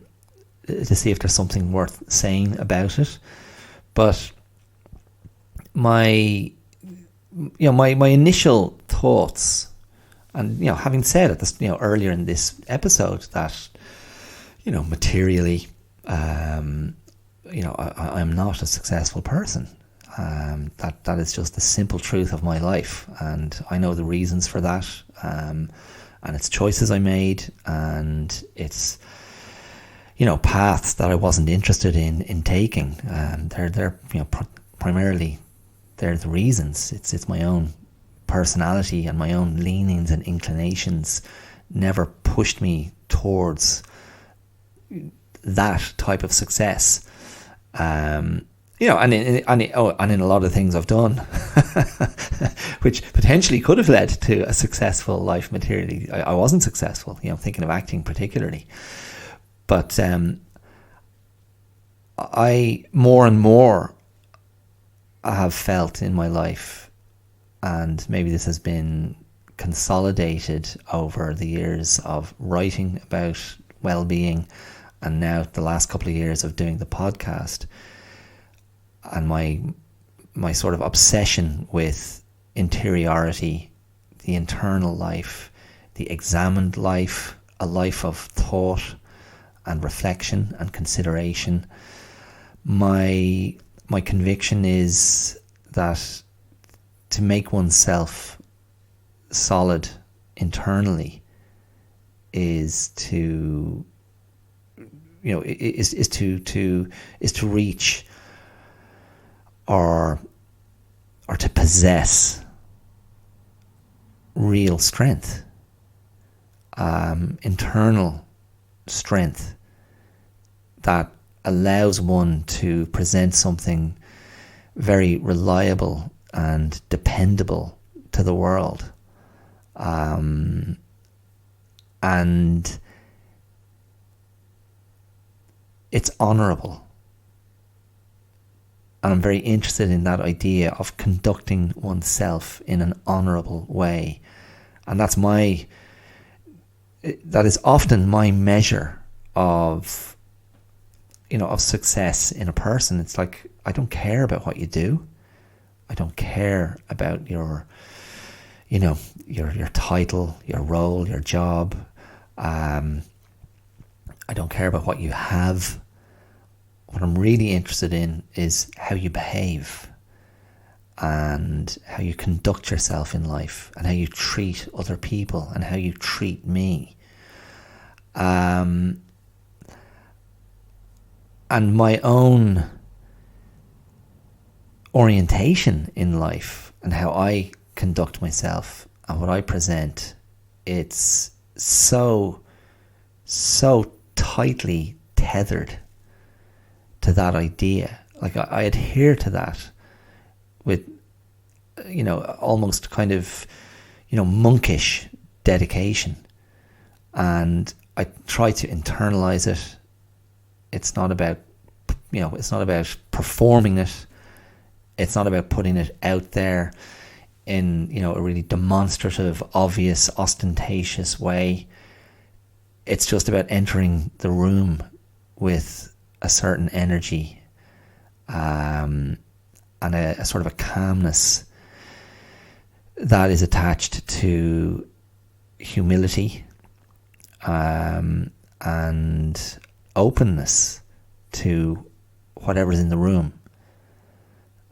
see if there's something worth saying about it. But my initial thoughts, and, you know, having said at this, you know, earlier in this episode that, you know, materially, you know, I'm not a successful person. That is just the simple truth of my life, and I know the reasons for that. And it's choices I made, and it's, you know, paths that I wasn't interested in taking. They're you know, primarily they're the reasons. It's my own personality and my own leanings and inclinations never pushed me towards that type of success. You know, and in a lot of things I've done, which potentially could have led to a successful life materially. I wasn't successful, you know, thinking of acting particularly. But I more and more have felt in my life, and maybe this has been consolidated over the years of writing about well-being, and now the last couple of years of doing the podcast, and my sort of obsession with interiority, the internal life, the examined life, a life of thought and reflection and consideration. My conviction is that to make oneself solid internally is to, you know, is to reach or to possess real strength, internal strength that allows one to present something very reliable and dependable to the world, and it's honourable. And I'm very interested in that idea of conducting oneself in an honourable way. And that is often my measure of, you know, of success in a person. It's like, I don't care about what you do. I don't care about your, you know, your title, your role, your job. I don't care about what you have. What I'm really interested in is how you behave and how you conduct yourself in life and how you treat other people and how you treat me. And my own orientation in life and how I conduct myself and what I present, it's so tightly tethered to that idea. Like I adhere to that with, you know, almost kind of, you know, monkish dedication, and I try to internalize it. It's not about, you know, it's not about performing it. It's not about putting it out there in, a really demonstrative, obvious, ostentatious way. It's just about entering the room with a certain energy, and a sort of a calmness that is attached to humility, and openness to whatever's in the room.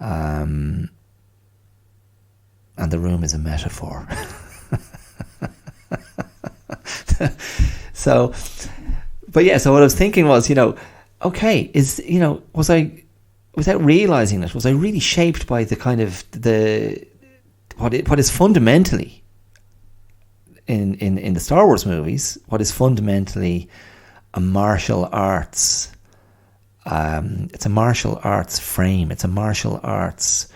And the room is a metaphor. So what I was thinking was, okay, was I, without realizing it, was I really shaped by the kind of what is fundamentally in the Star Wars movies, what is fundamentally a martial arts, it's a martial arts frame, it's a martial arts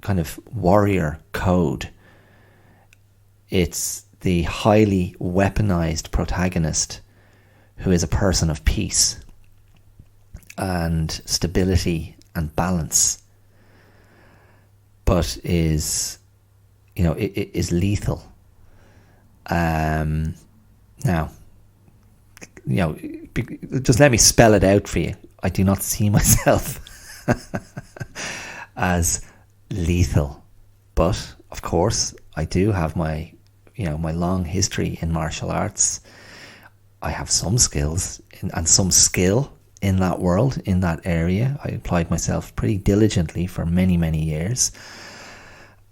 kind of warrior code. It's the highly weaponized protagonist who is a person of peace and stability and balance, but is lethal. Now, just let me spell it out for you. I do not see myself as lethal, but of course I do have my long history in martial arts. I have some skills and some skill in that world, in that area. I applied myself pretty diligently for many, many years.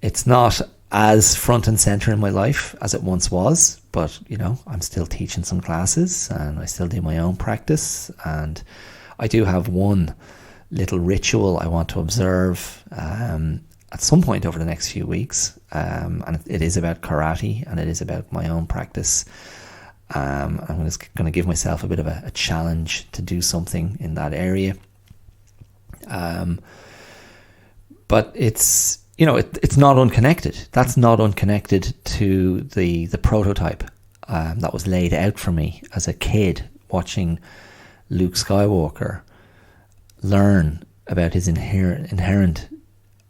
It's not as front and center in my life as it once was, but I'm still teaching some classes and I still do my own practice, and I do have one little ritual I want to observe at some point over the next few weeks, and it is about karate and it is about my own practice. I'm just going to give myself a bit of a challenge to do something in that area, but it's it's not unconnected. That's not unconnected to the prototype that was laid out for me as a kid, watching Luke Skywalker learn about his inherent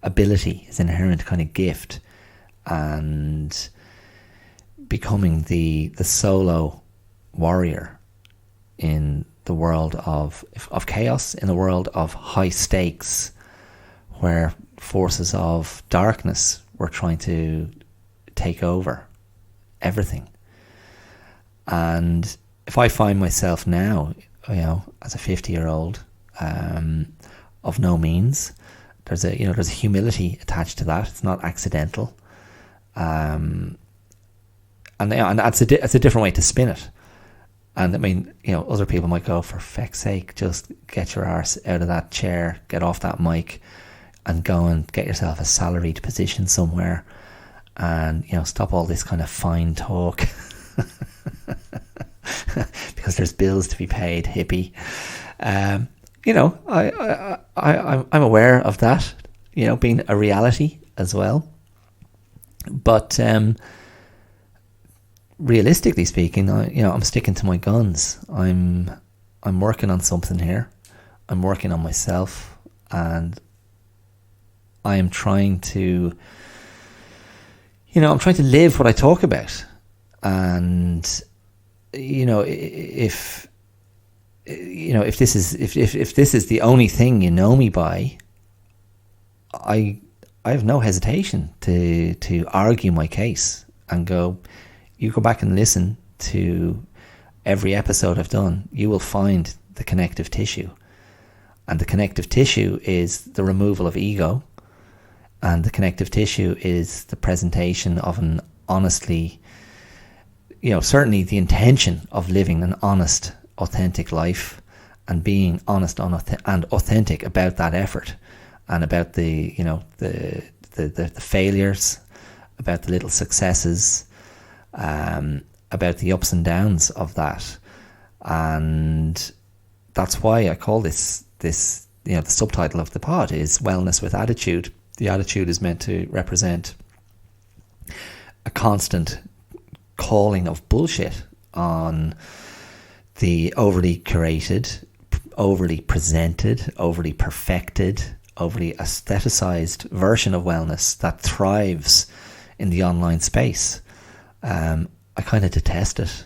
ability, his inherent kind of gift, and becoming the solo warrior in the world of chaos, in the world of high stakes, where forces of darkness were trying to take over everything. And if I find myself now, as a 50-year-old, of no means, there's a humility attached to that. It's not accidental. And that's a different way to spin it. And I mean, other people might go, for feck's sake, just get your arse out of that chair, get off that mic, and go and get yourself a salaried position somewhere, and stop all this kind of fine talk, because there's bills to be paid, hippie. I'm aware of that, being a reality as well. But realistically speaking, I'm sticking to my guns. I'm working on something here. I'm working on myself, and I am trying to, I'm trying to live what I talk about. And if this is the only thing you know me by, I have no hesitation to argue my case and go, you go back and listen to every episode I've done, you will find the connective tissue. And the connective tissue is the removal of ego. And the connective tissue is the presentation of an honestly, certainly the intention of living an honest, authentic life, and being honest and authentic about that effort, and about the failures, about the little successes, about the ups and downs of that. And that's why I call this the subtitle of the pod is Wellness with Attitude. The attitude is meant to represent a constant calling of bullshit on the overly curated, overly presented, overly perfected, overly aestheticized version of wellness that thrives in the online space. I kind of detest it.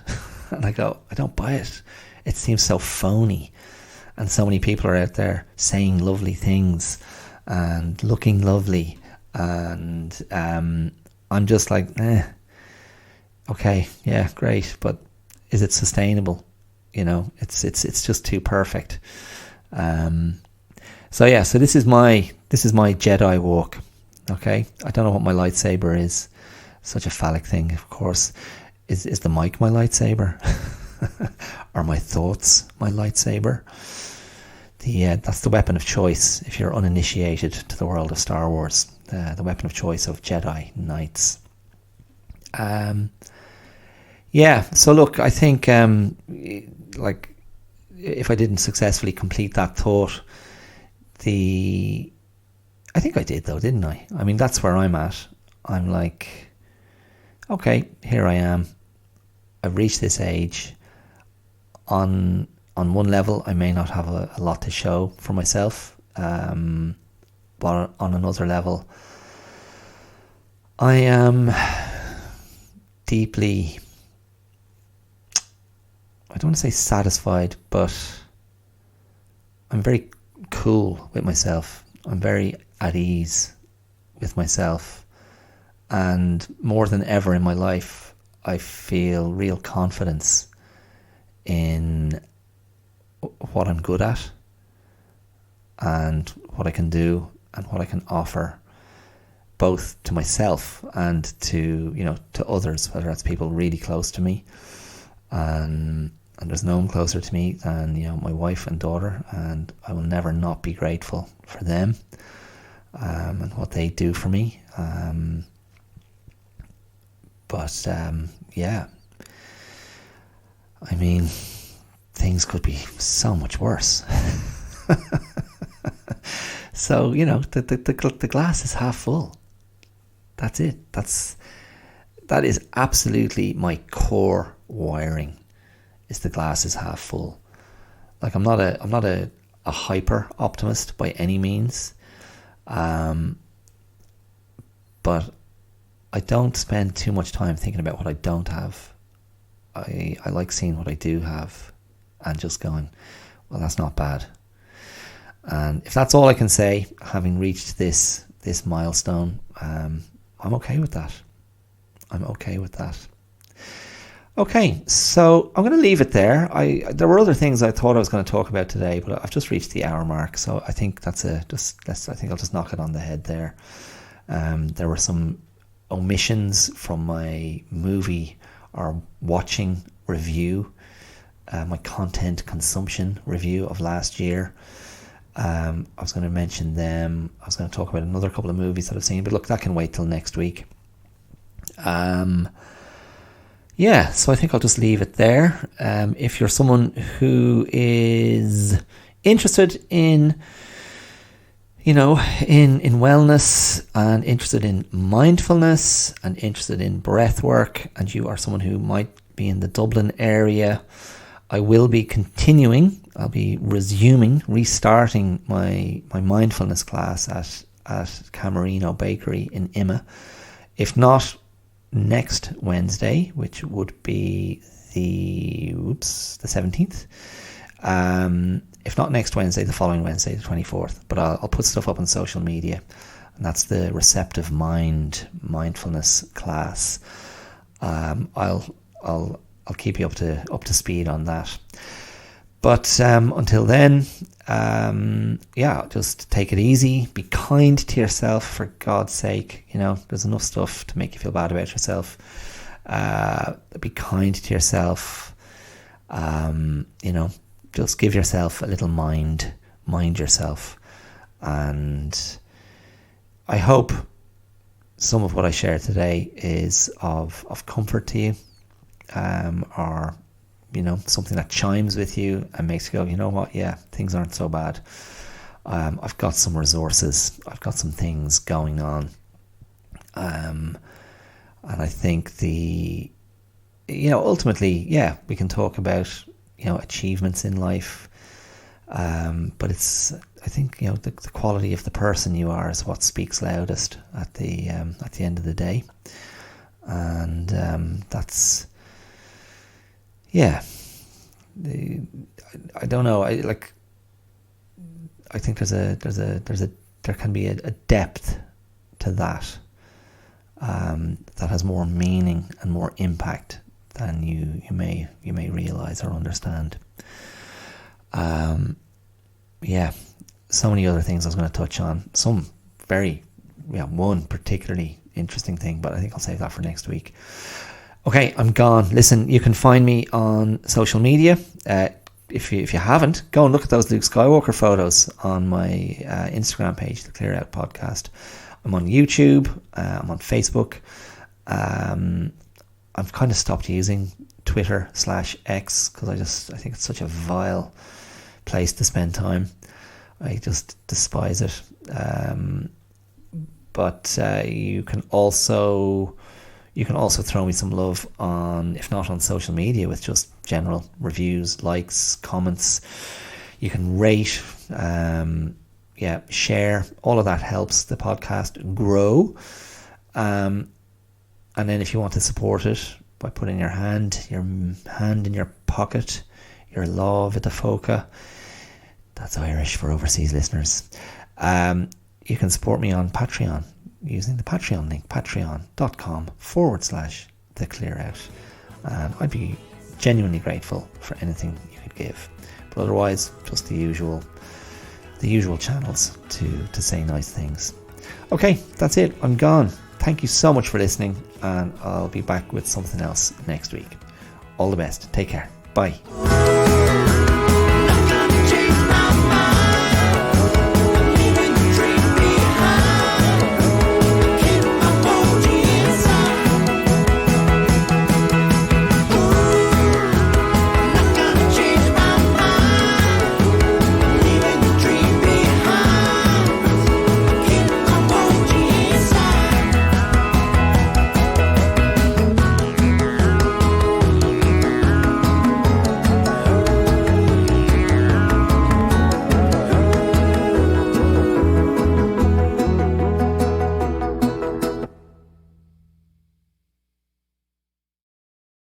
And I go, I don't buy it. It seems so phony. And so many people are out there saying lovely things and looking lovely. And I'm just like, okay, yeah, great. But is it sustainable? You know, it's just too perfect. So this is my Jedi walk. Okay, I don't know what my lightsaber is. Such a phallic thing, of course. Is the mic my lightsaber? Are my thoughts my lightsaber? That's the weapon of choice if you're uninitiated to the world of Star Wars. The weapon of choice of Jedi Knights. So look, I think like if I didn't successfully complete that thought, I think I did though, didn't I? I mean, that's where I'm at. I'm like, okay, here I am. I've reached this age. On one level, I may not have a lot to show for myself, but on another level, I am deeply, I don't want to say satisfied, but I'm very cool with myself. I'm very at ease with myself. And more than ever in my life, I feel real confidence in what I'm good at and what I can do and what I can offer, both to myself and to others, whether that's people really close to me. And there's no one closer to me than my wife and daughter, and I will never not be grateful for them and what they do for me. I mean, things could be so much worse. So the glass is half full. That's it. That is absolutely my core wiring. Is the glass is half full. Like I'm not a hyper optimist by any means, but I don't spend too much time thinking about what I don't have. I like seeing what I do have and just going, well, that's not bad. And if that's all I can say, having reached this milestone, I'm okay with that. I'm okay with that. Okay, so I'm going to leave it there. There were other things I thought I was going to talk about today, but I've just reached the hour mark, so I think I think I'll just knock it on the head there. There were some omissions from my movie or watching review, my content consumption review of last year. I was going to mention them. I was going to talk about another couple of movies that I've seen, but look, that can wait till next week. So I think I'll just leave it there. If you're someone who is interested in wellness and interested in mindfulness and interested in breath work, and you are someone who might be in the Dublin area, I will be I'll be restarting my mindfulness class at Camerino Bakery in Imma. If not next Wednesday, which would be the 17th. If not next Wednesday, the following Wednesday, the 24th. But I'll put stuff up on social media, and that's the Receptive Mind mindfulness class. I'll keep you up to speed on that. But until then, just take it easy. Be kind to yourself, for God's sake. There's enough stuff to make you feel bad about yourself. Be kind to yourself. Just give yourself a little mind yourself. And I hope some of what I share today is of comfort to you, or something that chimes with you and makes you go, you know what, yeah, things aren't so bad. I've got some resources, I've got some things going on, and I think ultimately, we can talk about achievements in life, But it's, I think, the quality of the person you are is what speaks loudest at the end of the day. And that's, yeah. I don't know. I think there can be a depth to that that has more meaning and more impact than you may realize or understand. So many other things I was going to touch on. Some one particularly interesting thing, but I think I'll save that for next week. Okay, I'm gone. Listen, you can find me on social media. If you haven't, go and look at those Luke Skywalker photos on my Instagram page, the Clear Out Podcast. I'm on YouTube. I'm on Facebook. I've kind of stopped using Twitter/X because I think it's such a vile place to spend time. I just despise it. But you can also throw me some love on, if not on social media, with just general reviews, likes, comments. You can rate, share. All of that helps the podcast grow. And then if you want to support it by putting your hand in your pocket, your law vita foca. That's Irish for overseas listeners. You can support me on Patreon using the Patreon link, patreon.com/theclearout. And I'd be genuinely grateful for anything you could give. But otherwise, just the usual channels to say nice things. Okay, that's it. I'm gone. Thank you so much for listening, and I'll be back with something else next week. All the best. Take care. Bye.